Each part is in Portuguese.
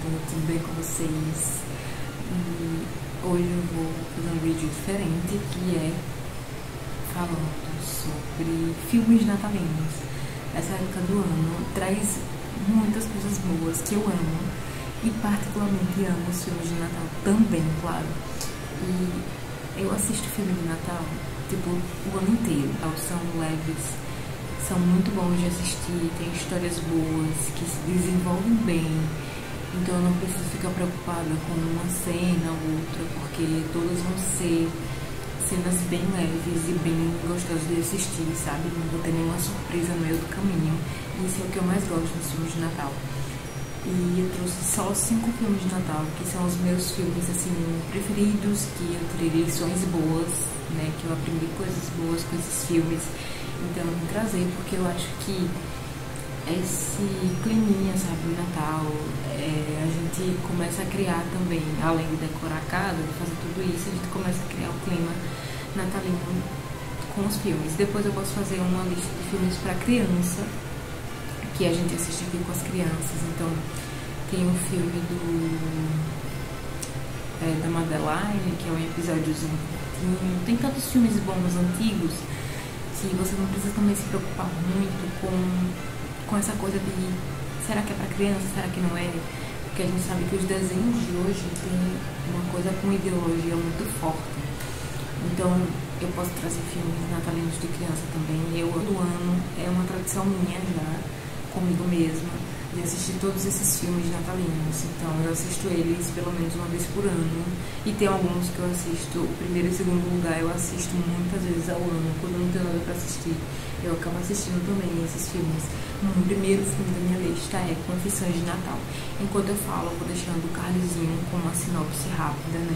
tudo bem com vocês? E hoje eu vou fazer um vídeo diferente, que é falando sobre filmes natalinos. Essa época do ano traz muitas coisas boas que eu amo, e particularmente amo os filmes de Natal também, claro. E eu assisto filme de Natal, tipo, o ano inteiro. São leves, são muito bons de assistir, tem histórias boas, que se desenvolvem bem. Então eu não preciso ficar preocupada com uma cena ou outra, porque todas vão ser cenas bem leves e bem gostosas de assistir, sabe? Não vou ter nenhuma surpresa no meio do caminho. Isso é o que eu mais gosto dos filmes de Natal. E eu trouxe só 5 filmes de Natal, que são os meus filmes, assim, preferidos, que eu tirei lições boas, né? Que eu aprendi coisas boas com esses filmes. Então eu vim trazer, porque eu acho que esse climinha, sabe, de Natal, a gente começa a criar também, além de decorar a casa, de fazer tudo isso, a gente começa a criar o clima natalino com os filmes. Depois eu posso fazer uma lista de filmes para criança, que a gente assiste aqui com as crianças. Então tem um filme da Madeline, que é um episódiozinho curtinho. Tem tantos filmes bons antigos que você não precisa também se preocupar muito com essa coisa de será que é para criança, será que não é? Porque a gente sabe que os desenhos de hoje tem uma coisa com ideologia muito forte. Então eu posso trazer filmes natalinos de criança também. Eu, todo ano, é uma tradição minha já, comigo mesma, de assistir todos esses filmes natalinos. Então eu assisto eles pelo menos uma vez por ano, e tem alguns que eu assisto, o primeiro e segundo lugar eu assisto muitas vezes ao ano, quando eu não tenho nada para assistir, eu acabo assistindo também esses filmes. O primeiro filme da minha lista é Confissões de Natal. Enquanto eu falo, eu vou deixando o cardzinho com uma sinopse rápida, né?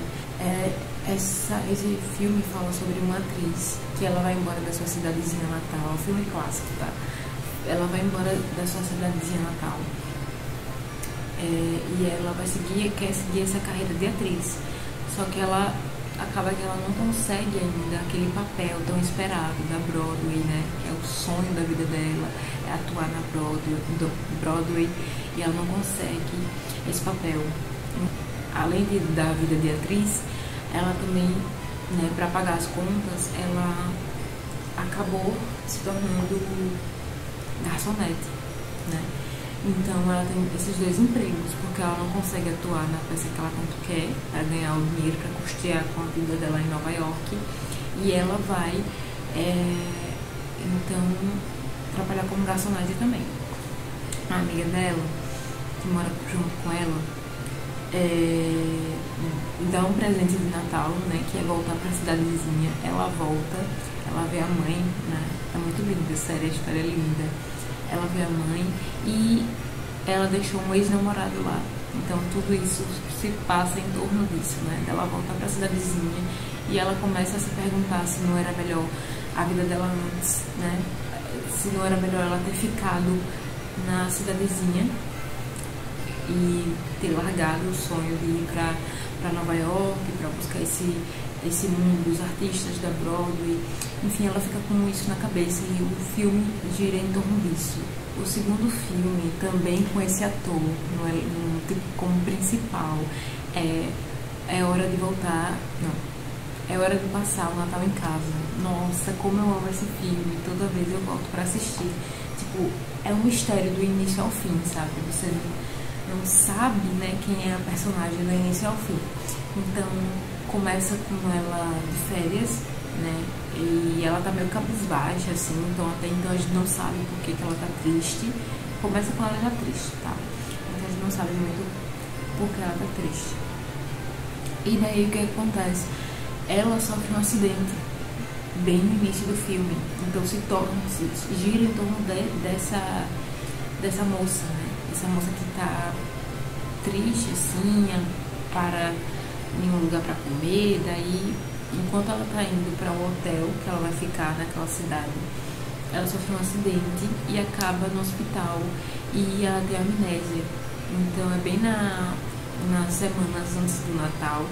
Esse filme fala sobre uma atriz que ela vai embora da sua cidadezinha natal, um filme clássico, tá? Ela vai embora da sua cidadezinha natal, e ela quer seguir essa carreira de atriz. Só que ela acaba que ela não consegue ainda aquele papel tão esperado da Broadway, né? Que é o sonho da vida dela, é atuar na Broadway, e ela não consegue esse papel. Além da vida de atriz, ela também, né, para pagar as contas, ela acabou se tornando garçonete, né? Então ela tem esses dois empregos, porque ela não consegue atuar na peça que ela tanto quer, para ganhar o dinheiro para custear com a vida dela em Nova York, e ela vai então trabalhar como garçonete também. A amiga dela, que mora junto com ela, dá um presente de Natal, né, que é voltar para a cidadezinha. Ela volta, ela vê a mãe, né? É muito linda, sério, a história é linda. Ela vê a mãe e ela deixou um ex-namorado lá. Então tudo isso se passa em torno disso, né? Ela volta para a cidadezinha e ela começa a se perguntar se não era melhor a vida dela antes, né? Se não era melhor ela ter ficado na cidadezinha e ter largado o sonho de ir para Nova York, para buscar esse mundo dos artistas da Broadway. Enfim, ela fica com isso na cabeça, e o filme gira em torno disso. O segundo filme, também com esse ator como principal, é Hora de Voltar. Não, É Hora de Passar o Natal em Casa. Nossa, como eu amo esse filme, toda vez eu volto para assistir. Tipo, é um mistério do início ao fim, sabe? Você não sabe, né, quem é a personagem do início ao fim. Então começa com ela de férias, né, e ela tá meio cabisbaixa, assim. Então até então a gente não sabe por que ela tá triste. Começa com ela já triste, tá? Então a gente não sabe muito por que ela tá triste. E daí o que acontece? Ela sofre um acidente bem no início do filme. Então gira em torno dessa moça, né? Essa moça que tá triste, assim, para nenhum lugar para comer. Daí, enquanto ela tá indo para um hotel que ela vai ficar naquela cidade, ela sofre um acidente e acaba no hospital, e ela tem amnésia. Então é bem nas semanas antes do Natal,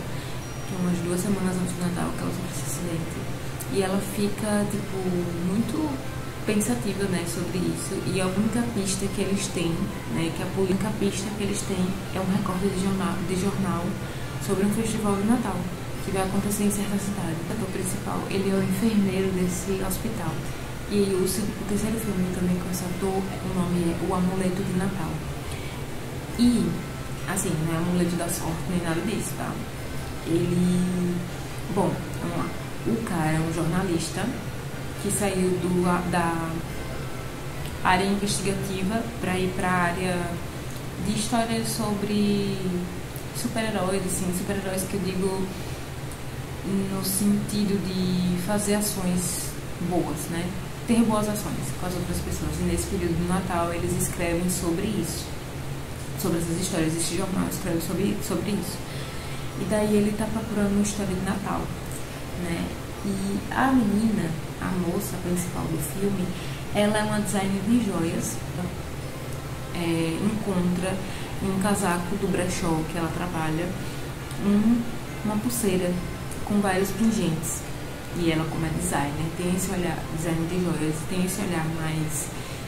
que é umas 2 semanas antes do Natal, que ela sofre esse acidente. E ela fica, tipo, muito pensativa, né, sobre isso, e a única pista que eles têm, né, que a única pista que eles têm é um recorte de jornal sobre um festival de Natal que vai acontecer em certa cidade. O ator principal, ele é o enfermeiro desse hospital. E aí, o terceiro filme também com esse ator, o nome é O Amuleto de Natal. E, assim, não é amuleto da sorte nem nada disso, tá? Ele... Bom, vamos lá. O cara é um jornalista que saiu da área investigativa para ir para a área de histórias sobre super-heróis, assim, super-heróis que eu digo no sentido de fazer ações boas, né? Ter boas ações com as outras pessoas. E nesse período do Natal eles escrevem sobre isso, sobre essas histórias. Esse jornal escreve sobre isso. E daí ele está procurando uma história de Natal, né? E a menina, a moça principal do filme, ela é uma designer de joias. Encontra em um casaco do brechó que ela trabalha uma pulseira com vários pingentes. E ela, como é designer, tem esse olhar, designer de joias, tem esse olhar mais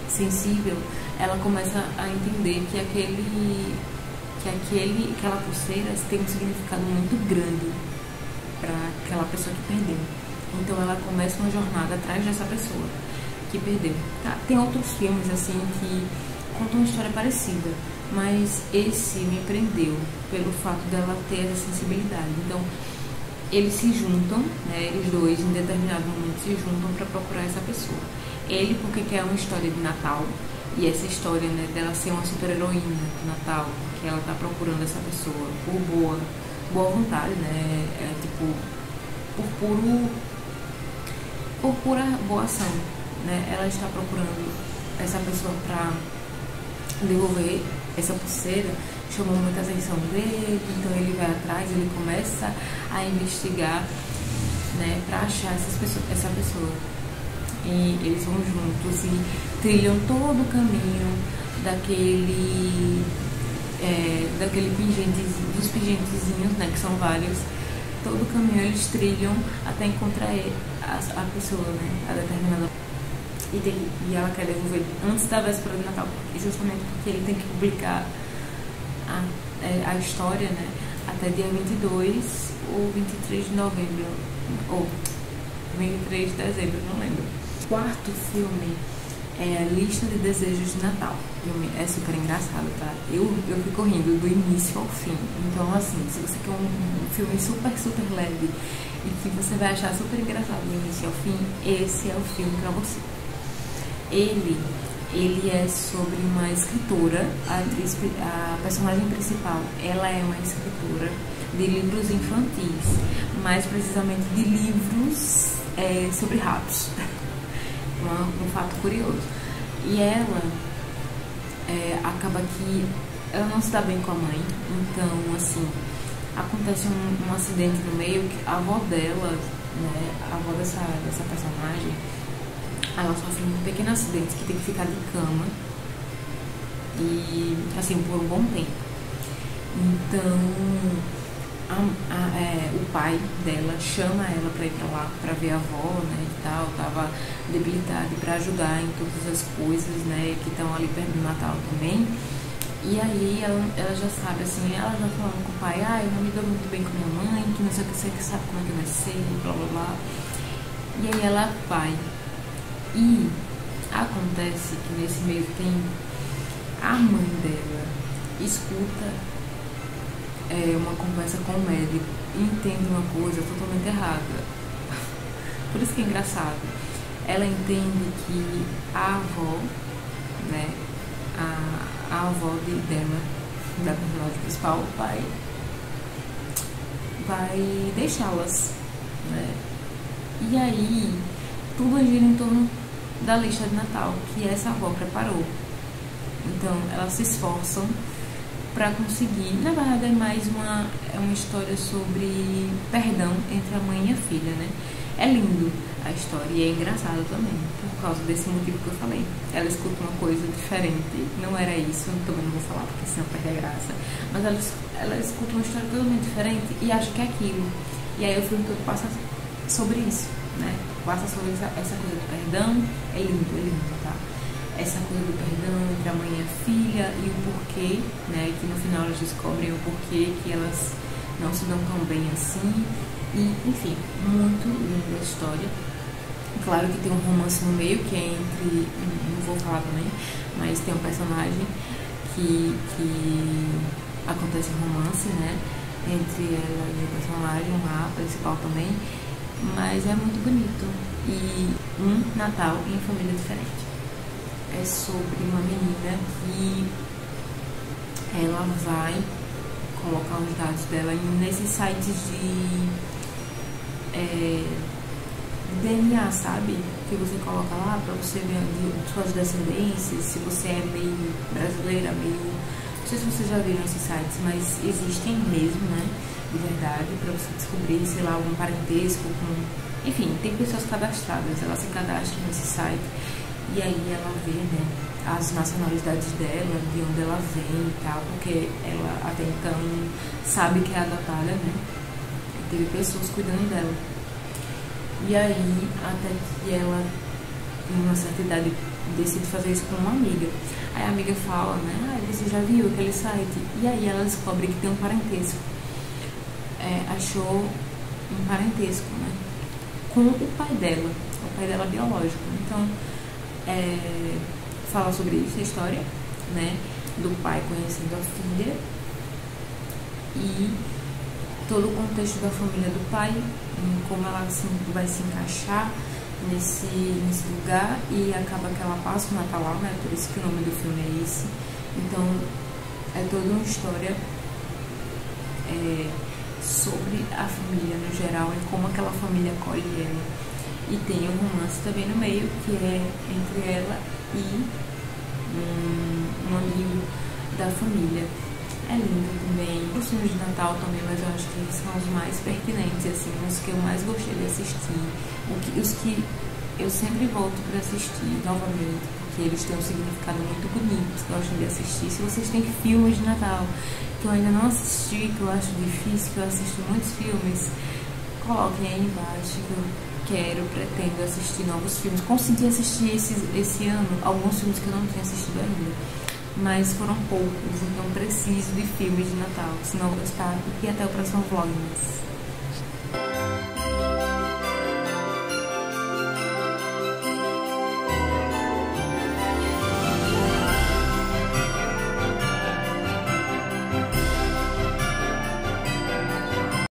sensível. Ela começa a entender que aquela pulseira tem um significado muito grande para aquela pessoa que perdeu. Então ela começa uma jornada atrás dessa pessoa que perdeu. Tá? Tem outros filmes assim que contam uma história parecida, mas esse me prendeu pelo fato dela ter essa sensibilidade. Então eles se juntam, né, eles dois em determinado momento se juntam para procurar essa pessoa. Ele porque quer uma história de Natal, e essa história, né, dela ser uma super heroína de Natal, que ela tá procurando essa pessoa por boa vontade, né, tipo por pura boa ação, né? Ela está procurando essa pessoa para devolver essa pulseira. Chamou muita atenção dele, então ele vai atrás, ele começa a investigar, né, para achar essa pessoa. E eles vão juntos e trilham todo o caminho daquele dos pingentezinhos, né, que são vários. Todo o caminho eles trilham até encontrar a pessoa, né, a determinada. E ela quer devolver antes da véspera de Natal, justamente porque ele tem que publicar a história, né, até dia 22 ou 23 de novembro, ou 23 de dezembro, não lembro. O quarto filme é A Lista de Desejos de Natal. É super engraçado, tá? Eu fico rindo do início ao fim. Então, assim, se você quer um filme super, super leve e que você vai achar super engraçado do início ao fim, esse é o filme pra você. Ele é sobre uma escritora, a personagem principal, ela é uma escritora de livros infantis, mais precisamente de livros sobre ratos. Um fato curioso. E ela acaba que ela não se dá bem com a mãe, então, assim, acontece um acidente no meio que a avó dela, né, a avó dessa personagem, ela sofre um pequeno acidente que tem que ficar de cama e, assim, por um bom tempo. Então o pai dela chama ela para ir para lá para ver a avó, né, e tal, tava debilitada, para ajudar em todas as coisas, né, que estão ali perto do Natal também. E aí ela já sabe, assim, ela já falando com o pai, eu não me dou muito bem com minha mãe, que não sei o que, você que sabe como é que vai ser, blá blá blá. E aí ela vai. E acontece que nesse meio tempo a mãe dela escuta uma conversa com o médico e entende uma coisa totalmente errada. Por isso que é engraçado. Ela entende que a avó, né, a avó dela, da personagem principal, vai deixá-las, né? E aí tudo gira em torno da lista de Natal que essa avó preparou. Então elas se esforçam para conseguir. Na verdade é mais uma história sobre perdão entre a mãe e a filha, né? É lindo a história e é engraçado também, por causa desse motivo que eu falei. Ela escuta uma coisa diferente, não era isso, também não vou falar porque senão perde a graça, mas ela escuta uma história totalmente diferente e acha que é aquilo. E aí o filme todo passa sobre isso, né? Passa sobre essa coisa do perdão, é lindo, tá? Essa coisa do perdão entre a mãe e a filha e o porquê, né? Que no final elas descobrem o porquê que elas não se dão tão bem assim. E, enfim, muito linda a história. Claro que tem um romance no meio, que é entre... Não vou falar também, mas tem um personagem que acontece um romance, né? Entre ela e o personagem, a principal também. Mas é muito bonito. E um Natal em família diferente. É sobre uma menina que ela vai colocar os dados dela nesses sites de DNA, sabe? Que você coloca lá pra você ver suas descendências, se você é meio brasileira, meio... Não sei se vocês já viram esses sites, mas existem mesmo, né? De verdade, pra você descobrir, sei lá, algum parentesco com... Enfim, tem pessoas cadastradas, ela se cadastra nesse site e aí ela vê, né, as nacionalidades dela, de onde ela vem e tal, porque ela até então sabe que é adotada, né? E teve pessoas cuidando dela. E aí, até que ela, em uma certa idade, decide fazer isso com uma amiga. Aí a amiga fala, né, você já viu aquele site? E aí ela descobre que tem um parentesco. Achou um parentesco, né, com o pai dela biológico. Então, fala sobre isso, a história, né, do pai conhecendo a filha e todo o contexto da família do pai, como ela vai se encaixar nesse lugar, e acaba que ela passa o Natal lá, né, por isso que o nome do filme é esse. Então, é toda uma história sobre a família no geral e como aquela família acolhe ela. E tem um romance também no meio, que é entre ela e um amigo da família. É lindo também. Os filmes de Natal também, mas eu acho que são os mais pertinentes, assim, os que eu mais gostei de assistir. Os que eu sempre volto para assistir novamente, porque eles têm um significado muito bonito, gosto de assistir. Se vocês têm filmes de Natal que eu ainda não assisti, que eu acho difícil, que eu assisto muitos filmes, coloquem aí embaixo, que eu pretendo assistir novos filmes. Consegui assistir esse ano alguns filmes que eu não tinha assistido ainda, mas foram poucos, então preciso de filmes de Natal, se não gostar. E até o próximo vlog.